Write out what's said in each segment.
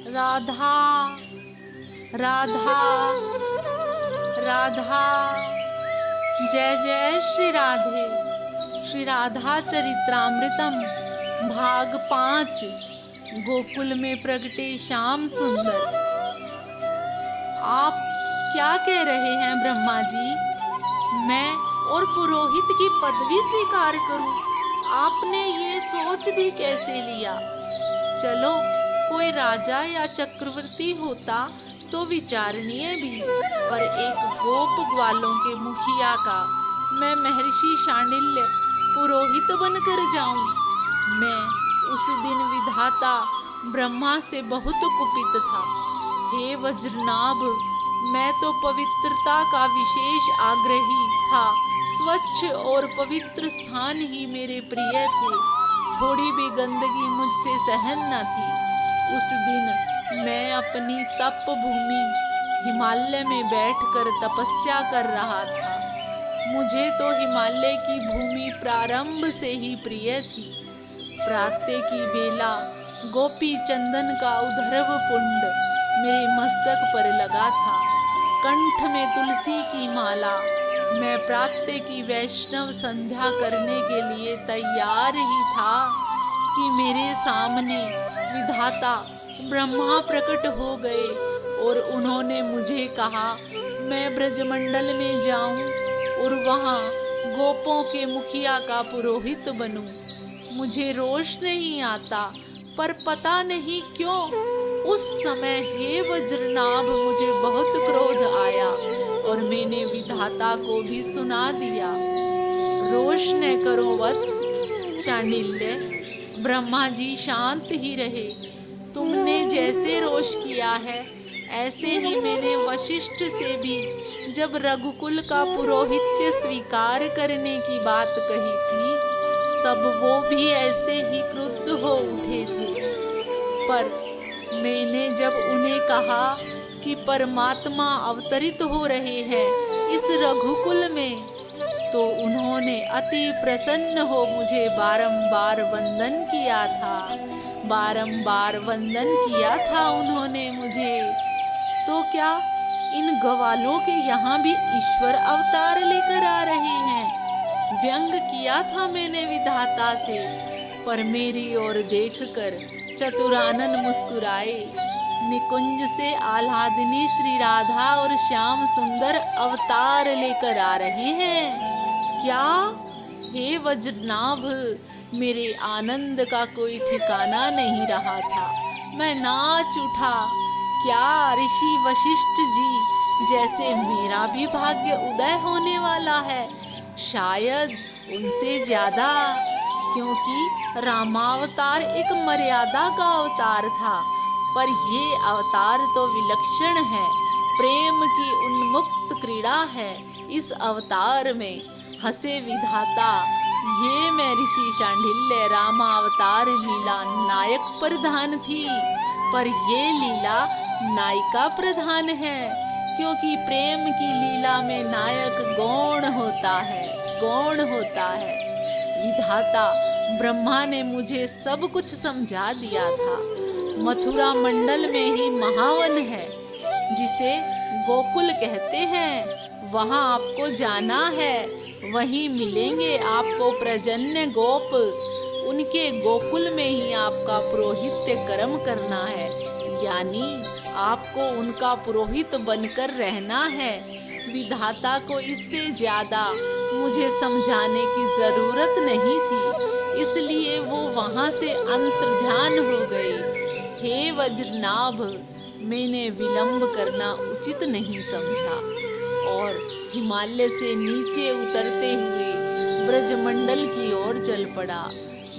राधा राधा राधा। जय जय श्री राधे। श्री राधा चरित्रामृतम भाग 5। गोकुल में प्रगटे श्याम सुंदर। आप क्या कह रहे हैं ब्रह्मा जी? मैं और पुरोहित की पदवी स्वीकार करूं? आपने ये सोच भी कैसे लिया? चलो, कोई राजा या चक्रवर्ती होता तो विचारणीय भी, पर एक गोप ग्वालों के मुखिया का मैं महर्षि शांडिल्य पुरोहित बनकर जाऊं? मैं उस दिन विधाता ब्रह्मा से बहुत कुपित था। हे वज्रनाभ, मैं तो पवित्रता का विशेष आग्रही था। स्वच्छ और पवित्र स्थान ही मेरे प्रिय थे। थोड़ी भी गंदगी मुझसे सहन न थी। उस दिन मैं अपनी तप भूमि हिमालय में बैठकर तपस्या कर रहा था। मुझे तो हिमालय की भूमि प्रारंभ से ही प्रिय थी। प्रातः की बेला गोपी चंदन का उद्धर्व पुंड मेरे मस्तक पर लगा था। कंठ में तुलसी की माला। मैं प्रातः की वैष्णव संध्या करने के लिए तैयार ही था कि मेरे सामने विधाता ब्रह्मा प्रकट हो गए और उन्होंने मुझे कहा मैं ब्रजमंडल में जाऊं और वहां गोपों के मुखिया का पुरोहित बनूं। मुझे रोष नहीं आता, पर पता नहीं क्यों उस समय हे वज्रनाभ मुझे बहुत क्रोध आया और मैंने विधाता को भी सुना दिया। रोष न करो वत्स शांडिल्य, ब्रह्मा जी शांत ही रहे। तुमने जैसे रोष किया है ऐसे ही मैंने वशिष्ठ से भी जब रघुकुल का पुरोहित्य स्वीकार करने की बात कही थी तब वो भी ऐसे ही क्रुद्ध हो उठे थे। पर मैंने जब उन्हें कहा कि परमात्मा अवतरित हो रहे हैं इस रघुकुल में, तो उन्होंने अति प्रसन्न हो मुझे बारंबार वंदन किया था। बारंबार वंदन किया था उन्होंने मुझे। तो क्या इन ग्वालों के यहाँ भी ईश्वर अवतार लेकर आ रहे हैं? व्यंग किया था मैंने विधाता से, पर मेरी ओर देखकर चतुरानन मुस्कुराए। निकुंज से आह्लादिनी श्री राधा और श्याम सुंदर अवतार लेकर आ रहे हैं क्या? हे वज्रनाभ, मेरे आनंद का कोई ठिकाना नहीं रहा था। मैं नाच उठा। क्या ऋषि वशिष्ठ जी जैसे मेरा भी भाग्य उदय होने वाला है? शायद उनसे ज्यादा, क्योंकि रामावतार एक मर्यादा का अवतार था, पर ये अवतार तो विलक्षण है। प्रेम की उन्मुक्त क्रीड़ा है इस अवतार में। हंसे विधाता, ये मैं ऋषि शांडिल्य रामावतार लीला नायक प्रधान थी, पर ये लीला नायिका प्रधान है, क्योंकि प्रेम की लीला में नायक गौण होता है, गौण होता है। विधाता ब्रह्मा ने मुझे सब कुछ समझा दिया था। मथुरा मंडल में ही महावन है जिसे गोकुल कहते हैं। वहां आपको जाना है, वहीं मिलेंगे आपको प्रजन्य गोप। उनके गोकुल में ही आपका पुरोहित्य कर्म करना है, यानी आपको उनका पुरोहित बनकर रहना है। विधाता को इससे ज्यादा मुझे समझाने की जरूरत नहीं थी, इसलिए वो वहां से अंतर्ध्यान हो गए। हे वज्रनाभ, मैंने विलंब करना उचित नहीं समझा और हिमालय से नीचे उतरते हुए ब्रजमंडल की ओर चल पड़ा।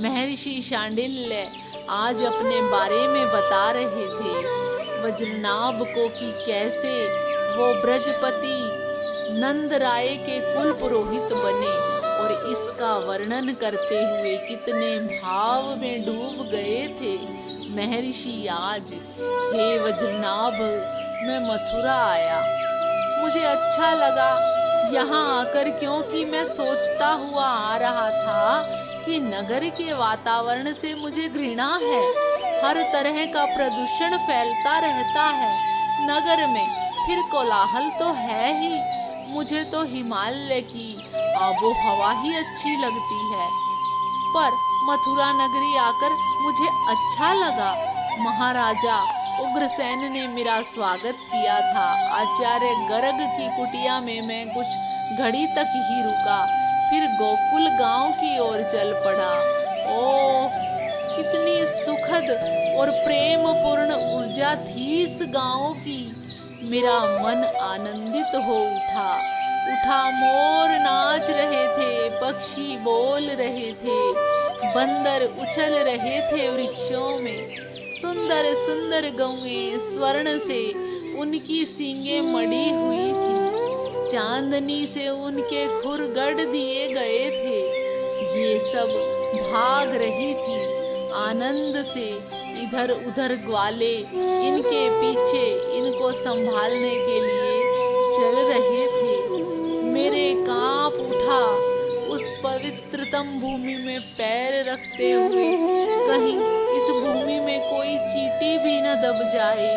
महर्षि शांडिल्य आज अपने बारे में बता रहे थे वज्रनाभ को कि कैसे वो ब्रजपति नंद राय के कुल पुरोहित बने, और इसका वर्णन करते हुए कितने भाव में डूब गए थे महर्षि आज। हे वज्रनाभ, मैं मथुरा आया। मुझे अच्छा लगा यहाँ आकर, क्योंकि मैं सोचता हुआ आ रहा था कि नगर के वातावरण से मुझे घृणा है। हर तरह का प्रदूषण फैलता रहता है नगर में। फिर कोलाहल तो है ही। मुझे तो हिमालय की आबो हवा ही अच्छी लगती है। पर मथुरा नगरी आकर मुझे अच्छा लगा। महाराजा उग्रसेन ने मेरा स्वागत किया था। आचार्य गर्ग की कुटिया में मैं कुछ घड़ी तक ही रुका, फिर गोकुल गांव की ओर चल पड़ा। ओह, कितनी सुखद और प्रेम पूर्ण ऊर्जा थी इस गांव की। मेरा मन आनंदित हो उठा। मोर नाच रहे थे, पक्षी बोल रहे थे, बंदर उछल रहे थे वृक्षों में। सुंदर सुंदर गौएं स्वर्ण से उनकी सींगें मड़ी हुई थी, चांदनी से उनके खुर गढ़ दिए गए थे। ये सब भाग रही थी आनंद से। इधर उधर ग्वाले इनके पीछे इनको संभालने के लिए चल रहे थे। मेरे कांप उठा उस पवित्रतम भूमि में पैर रखते हुए। कहीं इस भूमि में कोई चींटी भी न दब जाए।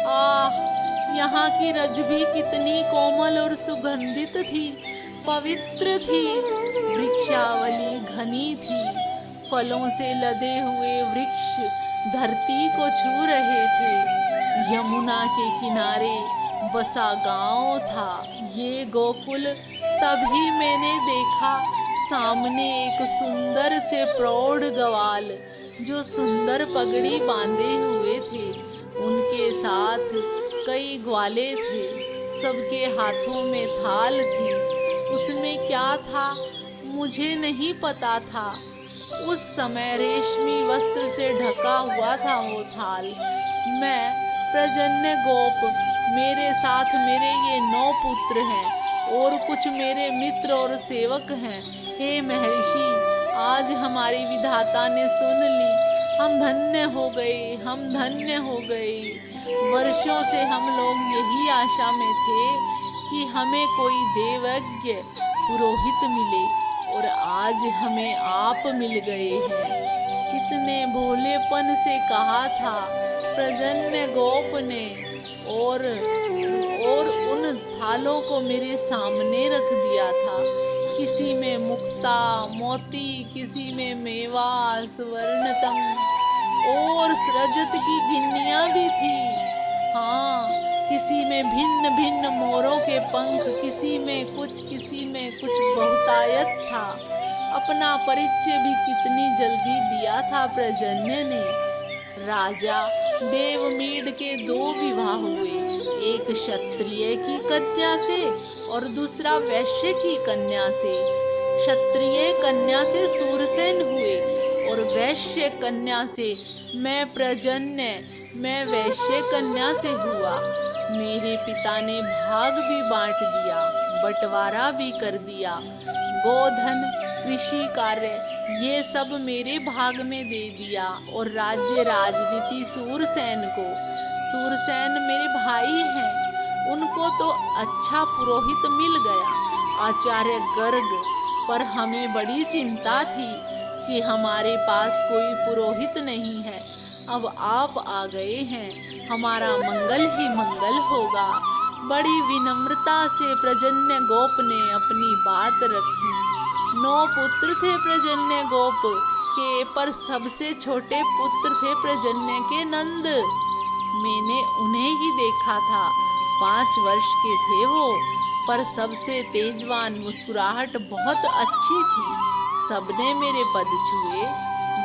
आह, यहाँ की रज भी कितनी कोमल और सुगंधित थी, पवित्र थी। वृक्षावली घनी थी, फलों से लदे हुए वृक्ष धरती को छू रहे थे। यमुना के किनारे बसा गांव था ये गोकुल। तभी मैंने देखा सामने एक सुंदर से प्रौढ़ ग्वाल जो सुंदर पगड़ी बांधे हुए थे। उनके साथ कई ग्वाले थे, सबके हाथों में थाल थी। उसमें क्या था मुझे नहीं पता था। उस समय रेशमी वस्त्र से ढका हुआ था वो थाल। मैं प्रजन्य गोप, मेरे साथ मेरे ये 9 पुत्र हैं और कुछ मेरे मित्र और सेवक हैं। हे महर्षि, आज हमारी विधाता ने सुन ली। हम धन्य हो गए, हम धन्य हो गए। वर्षों से हम लोग यही आशा में थे कि हमें कोई देवज्ञ पुरोहित मिले और आज हमें आप मिल गए हैं। कितने भोलेपन से कहा था प्रजन्य गोप ने, और उन थालों को मेरे सामने रख दिया था। किसी में मुक्ता मोती, किसी में मेवा स्वर्णतम और रजत की गिन्नियां भी थी। हाँ, किसी में भिन्न भिन्न मोरों के पंख, किसी में कुछ बहुतायत था। अपना परिचय भी कितनी जल्दी दिया था प्रजन्य ने। राजा देवमीड के 2 विवाह हुए, एक क्षत्रिय की कन्या से और दूसरा वैश्य की कन्या से। क्षत्रिय कन्या से सूरसेन हुए और वैश्य कन्या से मैं वैश्य कन्या से हुआ। मेरे पिता ने भाग भी बांट दिया, बंटवारा भी कर दिया। गोधन, कृषि कार्य ये सब मेरे भाग में दे दिया और राज्य राजनीति सूरसेन को। सूरसेन मेरे भाई हैं, उनको तो अच्छा पुरोहित मिल गया, आचार्य गर्ग। पर हमें बड़ी चिंता थी कि हमारे पास कोई पुरोहित नहीं है। अब आप आ गए हैं, हमारा मंगल ही मंगल होगा। बड़ी विनम्रता से प्रजन्य गोप ने अपनी बात रखी। 9 पुत्र थे प्रजन्य गोप के, पर सबसे छोटे पुत्र थे प्रजन्य के नंद। मैंने उन्हें ही देखा था, 5 वर्ष के थे वो, पर सबसे तेजवान, मुस्कुराहट बहुत अच्छी थी। सबने मेरे पद छुए।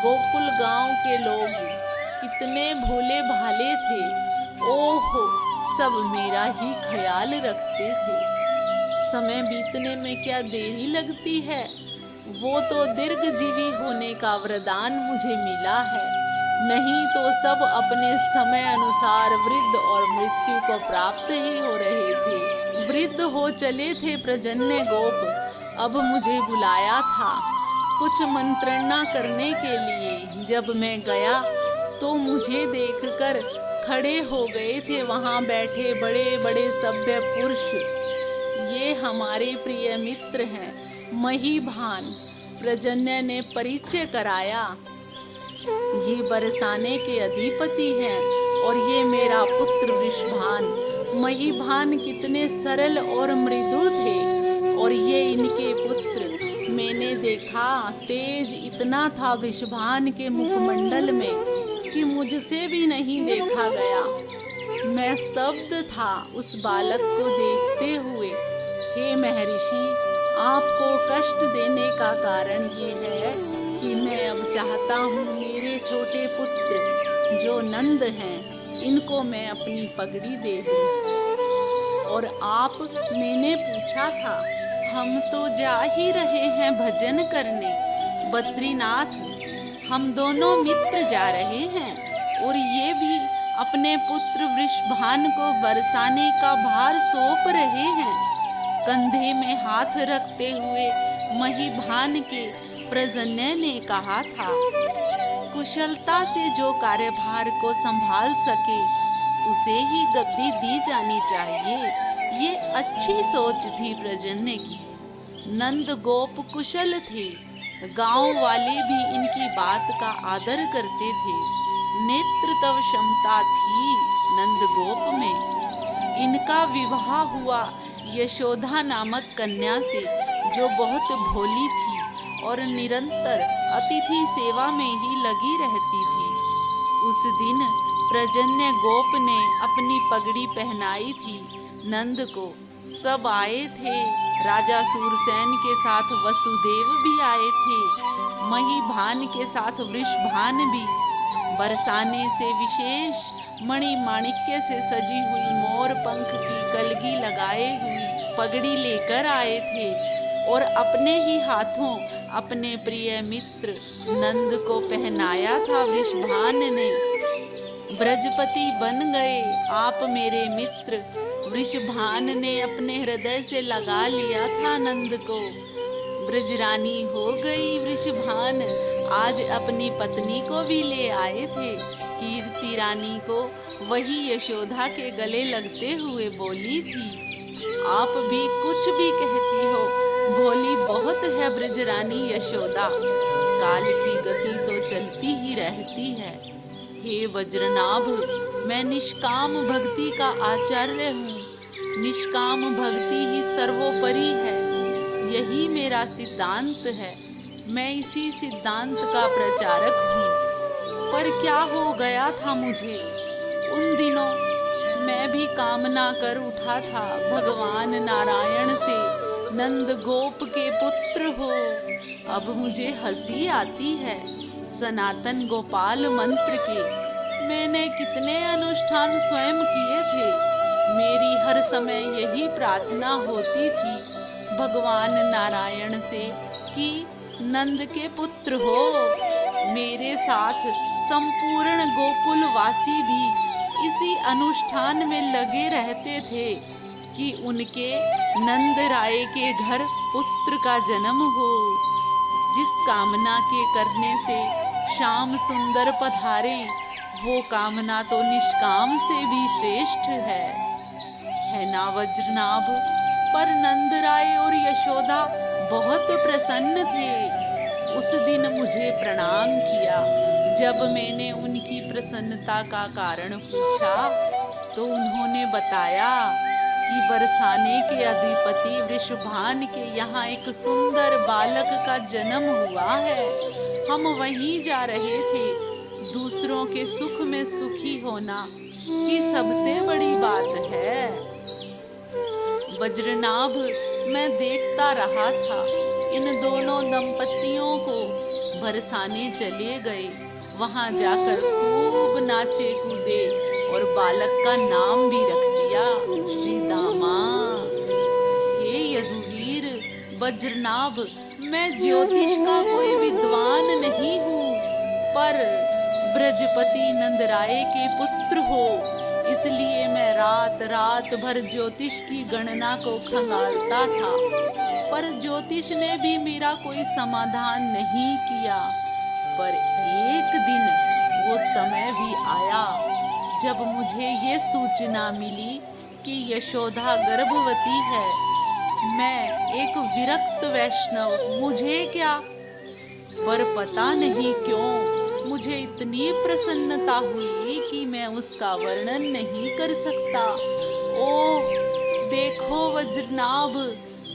गोकुल गांव के लोग कितने भोले भाले थे। ओहो, सब मेरा ही ख्याल रखते थे। समय बीतने में क्या देरी लगती है। वो तो दीर्घजीवी होने का वरदान मुझे मिला है, नहीं तो सब अपने समय अनुसार वृद्ध और मृत्यु को प्राप्त ही हो रहे थे। वृद्ध हो चले थे प्रजन्य गोप। अब मुझे बुलाया था कुछ मंत्रणा करने के लिए। जब मैं गया तो मुझे देखकर खड़े हो गए थे वहां बैठे बड़े बड़े सभ्य पुरुष। ये हमारे प्रिय मित्र हैं महीभान। प्रजन्य ने परिचय कराया। ये बरसाने के अधिपति हैं और ये मेरा पुत्र वृषभान। महीभान कितने सरल और मृदु थे और ये इनके पुत्र। मैंने देखा तेज इतना था वृषभान के मुखमंडल में कि मुझसे भी नहीं देखा गया। मैं स्तब्ध था उस बालक को देखते हुए। हे महर्षि, आपको कष्ट देने का कारण ये है कि मैं अब चाहता हूँ मेरे छोटे पुत्र जो नंद हैं, इनको मैं अपनी पगड़ी दे दूँ। और आप, मैंने पूछा था, हम तो जा ही रहे हैं भजन करने बद्रीनाथ। हम दोनों मित्र जा रहे हैं और ये भी अपने पुत्र वृषभान को बरसाने का भार सौंप रहे हैं। कंधे में हाथ रखते हुए महीभान के प्रजन्य ने कहा था, कुशलता से जो कार्यभार को संभाल सके उसे ही गद्दी दी जानी चाहिए। ये अच्छी सोच थी प्रजन्य की। नंद गोप कुशल थे, गांव वाले भी इनकी बात का आदर करते थे। नेतृत्व क्षमता थी नंद गोप में। इनका विवाह हुआ यशोदा नामक कन्या से जो बहुत भोली थी और निरंतर अतिथि सेवा में ही लगी रहती थी। उस दिन प्रजन्य गोप ने अपनी पगड़ी पहनाई थी नंद को। सब आए थे, राजा सूरसेन के साथ वसुदेव भी आए थे, महीभान के साथ वृषभान भी। बरसाने से विशेष मणि माणिक्य से सजी हुई मोर पंख की कलगी लगाए हुई पगड़ी लेकर आए थे और अपने ही हाथों अपने प्रिय मित्र नंद को पहनाया था वृषभान ने। ब्रजपति बन गए आप मेरे मित्र। वृषभान ने अपने हृदय से लगा लिया था नंद को। ब्रजरानी हो गई वृषभान। आज अपनी पत्नी को भी ले आए थे। कीर्ति रानी को वही यशोदा के गले लगते हुए बोली थी, आप भी कुछ भी कहती हो, भोली बहुत है ब्रजरानी यशोदा। काल की गति तो चलती ही रहती है। हे वज्रनाभ, मैं निष्काम भक्ति का आचार्य हूँ। निष्काम भक्ति ही सर्वोपरि है, यही मेरा सिद्धांत है। मैं इसी सिद्धांत का प्रचारक हूँ। पर क्या हो गया था मुझे उन दिनों? मैं भी कामना कर उठा था भगवान नारायण से नंद गोप के पुत्र हो। अब मुझे हंसी आती है सनातन गोपाल मंत्र के। मैंने कितने अनुष्ठान स्वयं किए थे। मेरी हर समय यही प्रार्थना होती थी भगवान नारायण से कि नंद के पुत्र हो। मेरे साथ संपूर्ण गोकुलवासी भी इसी अनुष्ठान में लगे रहते थे कि उनके नंद राय के घर पुत्र का जन्म हो। जिस कामना के करने से श्याम सुंदर पधारे, वो कामना तो निष्काम से भी श्रेष्ठ है ना वज्रनाभ? पर नंद राय और यशोदा बहुत प्रसन्न थे। उस दिन मुझे प्रणाम किया। जब मैंने उनकी प्रसन्नता का कारण पूछा तो उन्होंने बताया कि बरसाने के अधिपति वृषभान के यहाँ एक सुंदर बालक का जन्म हुआ है। हम वहीं जा रहे थे। दूसरों के सुख में सुखी होना ही सबसे बड़ी बात है। वज्रनाभ, मैं देखता रहा था इन दोनों दंपतियों को। बरसाने चले गए, वहां जाकर खूब नाचे कूदे और बालक का नाम भी रख दिया श्री दामा। हे यदुवीर वज्रनाभ, मैं ज्योतिष का कोई विद्वान नहीं हूँ, पर ब्रजपति नंदराय के पुत्र हो, इसलिए मैं रात रात भर ज्योतिष की गणना को खंगालता था। पर ज्योतिष ने भी मेरा कोई समाधान नहीं किया। पर एक दिन वो समय भी आया जब मुझे ये सूचना मिली कि यशोदा गर्भवती है। मैं एक विरक्त वैष्णव, मुझे क्या? पर पता नहीं क्यों मुझे इतनी प्रसन्नता हुई कि मैं उसका वर्णन नहीं कर सकता। ओह, देखो वज्रनाभ,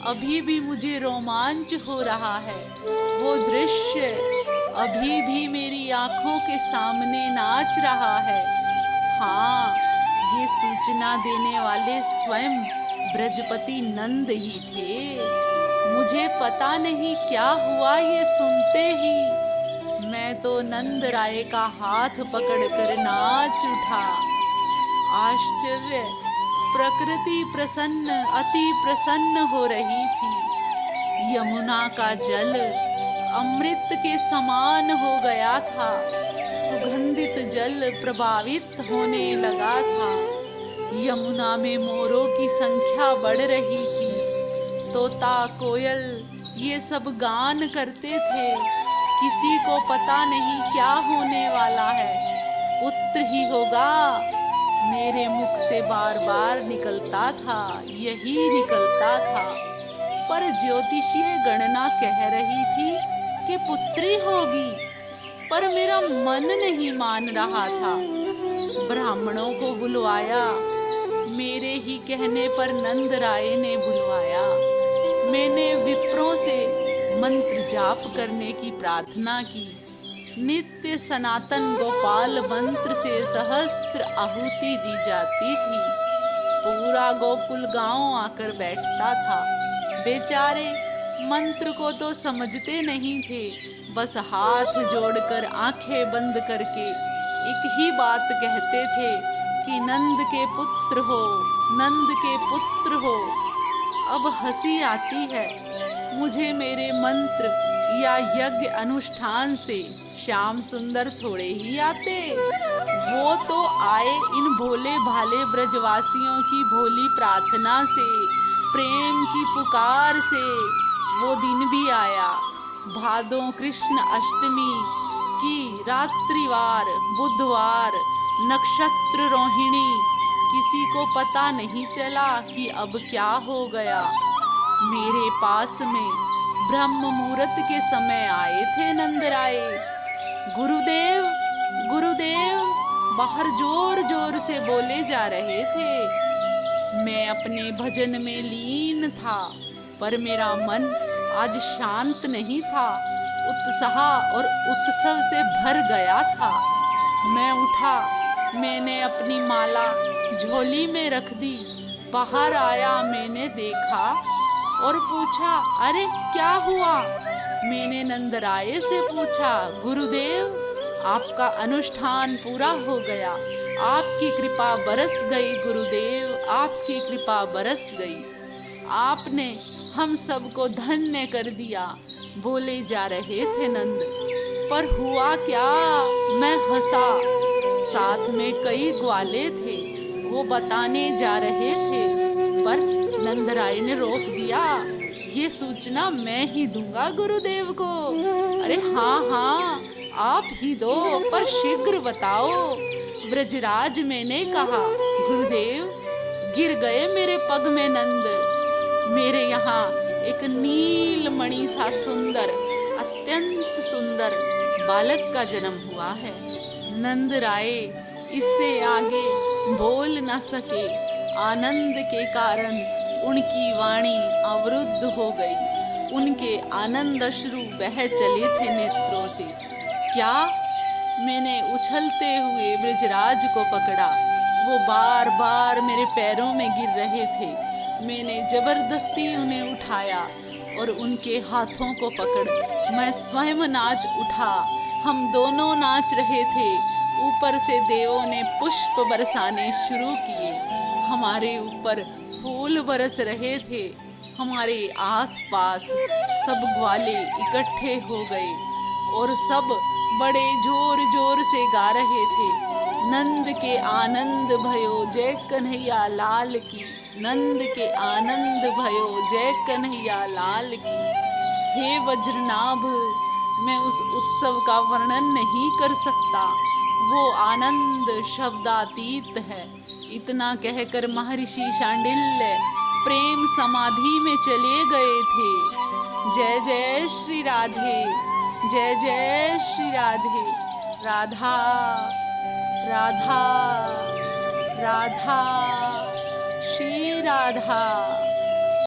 अभी भी मुझे रोमांच हो रहा है। वो दृश्य अभी भी मेरी आंखों के सामने नाच रहा है। हाँ, ये सूचना देने वाले स्वयं ब्रजपति नंद ही थे। मुझे पता नहीं क्या हुआ ये सुनते ही। मैं तो नंद राय का हाथ पकड़कर नाच उठा। आश्चर्य! प्रकृति प्रसन्न, अति प्रसन्न हो रही थी। यमुना का जल अमृत के समान हो गया था। सुगंधित जल प्रभावित होने लगा था। यमुना में मोरों की संख्या बढ़ रही थी। तोता, कोयल ये सब गान करते थे। किसी को पता नहीं क्या होने वाला है। पुत्र ही होगा, मेरे मुख से बार बार निकलता था, यही निकलता था। पर ज्योतिषीय गणना कह रही थी कि पुत्री होगी, पर मेरा मन नहीं मान रहा था। ब्राह्मणों को बुलवाया। मेरे ही कहने पर नंद राय ने बुलवाया। मैंने विप्रों से मंत्र जाप करने की प्रार्थना की। नित्य सनातन गोपाल मंत्र से सहस्त्र आहुति दी जाती थी। पूरा गोकुल गांव आकर बैठता था। बेचारे मंत्र को तो समझते नहीं थे, बस हाथ जोड़कर आंखें बंद करके एक ही बात कहते थे कि नंद के पुत्र हो, नंद के पुत्र हो। अब हंसी आती है। मुझे मेरे मंत्र या यज्ञ अनुष्ठान से श्याम सुंदर थोड़े ही आते। वो तो आए इन भोले भाले ब्रजवासियों की भोली प्रार्थना से, प्रेम की पुकार से। वो दिन भी आया। भादों कृष्ण अष्टमी की रात्रिवार, बुधवार, नक्षत्र रोहिणी। किसी को पता नहीं चला कि अब क्या हो गया। मेरे पास में ब्रह्म मुहूर्त के समय आए थे नंद राय। गुरुदेव, गुरुदेव बाहर जोर जोर से बोले जा रहे थे। मैं अपने भजन में लीन था, पर मेरा मन आज शांत नहीं था। उत्साह और उत्सव से भर गया था। मैं उठा, मैंने अपनी माला झोली में रख दी। बाहर आया, मैंने देखा और पूछा, अरे क्या हुआ? मैंने नंद राय से पूछा, गुरुदेव आपका अनुष्ठान पूरा हो गया, आपकी कृपा बरस गई गुरुदेव, आपकी कृपा बरस गई। आपने हम सबको धन्य कर दिया, बोले जा रहे थे नंद। पर हुआ क्या? मैं हंसा। साथ में कई ग्वाले थे, वो बताने जा रहे थे, पर नंद राय ने रोक दिया। ये सूचना मैं ही दूंगा गुरुदेव को। अरे हाँ हाँ, आप ही दो, पर शीघ्र बताओ। ब्रजराज, मैंने कहा। गुरुदेव, गिर गए मेरे पग में नंद। मेरे यहाँ एक नीलमणि सा सुंदर, अत्यंत सुंदर बालक का जन्म हुआ है। नंद राय इससे आगे बोल न सके। आनंद के कारण उनकी वाणी अवरुद्ध हो गई। उनके आनंद अश्रु बह चले थे नेत्रों से। क्या? मैंने उछलते हुए ब्रजराज को पकड़ा। वो बार बार मेरे पैरों में गिर रहे थे। मैंने जबरदस्ती उन्हें उठाया और उनके हाथों को पकड़ मैं स्वयं नाच उठा। हम दोनों नाच रहे थे। ऊपर से देवों ने पुष्प बरसाने शुरू किए। हमारे ऊपर फूल बरस रहे थे। हमारे आसपास सब ग्वाले इकट्ठे हो गए और सब बड़े जोर जोर से गा रहे थे, नंद के आनंद भयो जय कन्हैया लाल की, नंद के आनंद भयो जय कन्हैया लाल की। हे वज्रनाभ, मैं उस उत्सव का वर्णन नहीं कर सकता। वो आनंद शब्दातीत है। इतना कहकर महर्षि शांडिल्य प्रेम समाधि में चले गए थे। जय जय श्री राधे, जय जय श्री राधे। राधा राधा राधा श्री राधा।